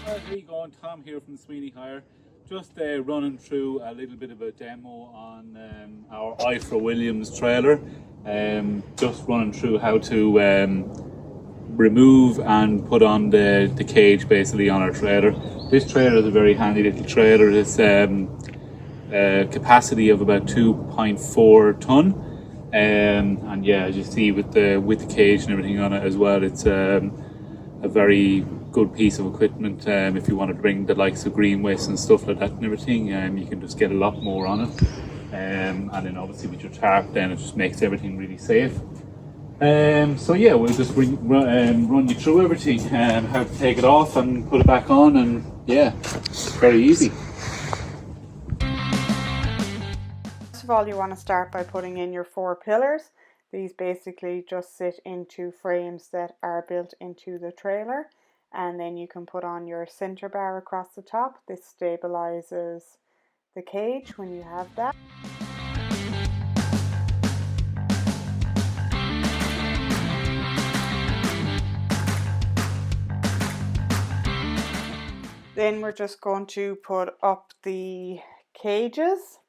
How you going? Tom here from Sweeney Hire. Just running through a little bit of a demo on our Ifor Williams trailer. Just running through how to remove and put on the cage basically on our trailer. This trailer is a very handy little trailer. It's capacity of about 2.4 ton. And yeah, as you see with the cage and everything on it as well, it's a very good piece of equipment. If you want to bring the likes of green waste and stuff like that and everything, you can just get a lot more on it. And then obviously with your tarp, then it just makes everything really safe. So yeah, we'll just run you through everything, how to take it off and put it back on, and yeah, it's very easy. First of all, you want to start by putting in your 4 pillars. These basically just sit into frames that are built into the trailer, and then you can put on your center bar across the top. This stabilizes the cage when you have that. Then we're just going to put up the cages.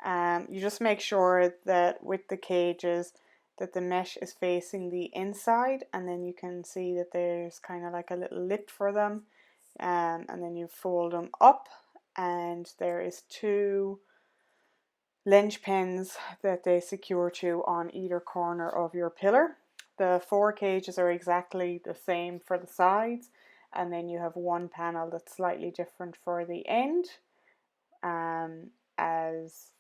You just make sure that with the cages that the mesh is facing the inside, and then you can see that there's kind of like a little lip for them, and then you fold them up, and there is 2 linch pins that they secure to on either corner of your pillar. The 4 cages are exactly the same for the sides, and then you have one panel that's slightly different for the end, as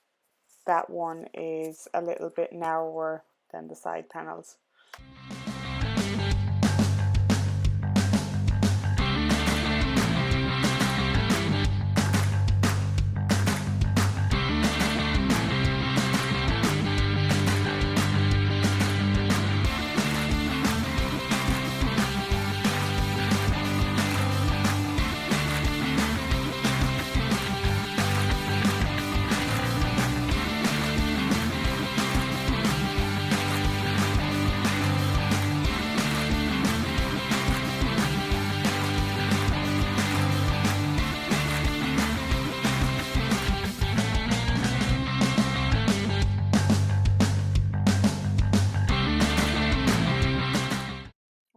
that one is a little bit narrower than the side panels.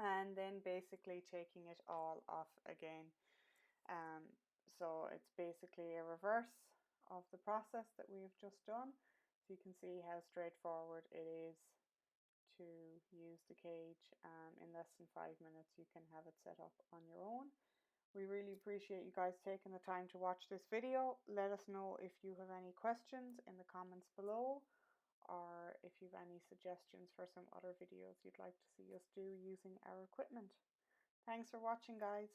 And then basically taking it all off again. So it's basically a reverse of the process that we've just done. So you can see how straightforward it is to use the cage. In less than 5 minutes you can have it set up on your own. We really appreciate you guys taking the time to watch this video. Let us know if you have any questions in the comments below, or if you have any suggestions for some other videos you'd like to see us do using our equipment. Thanks for watching, guys.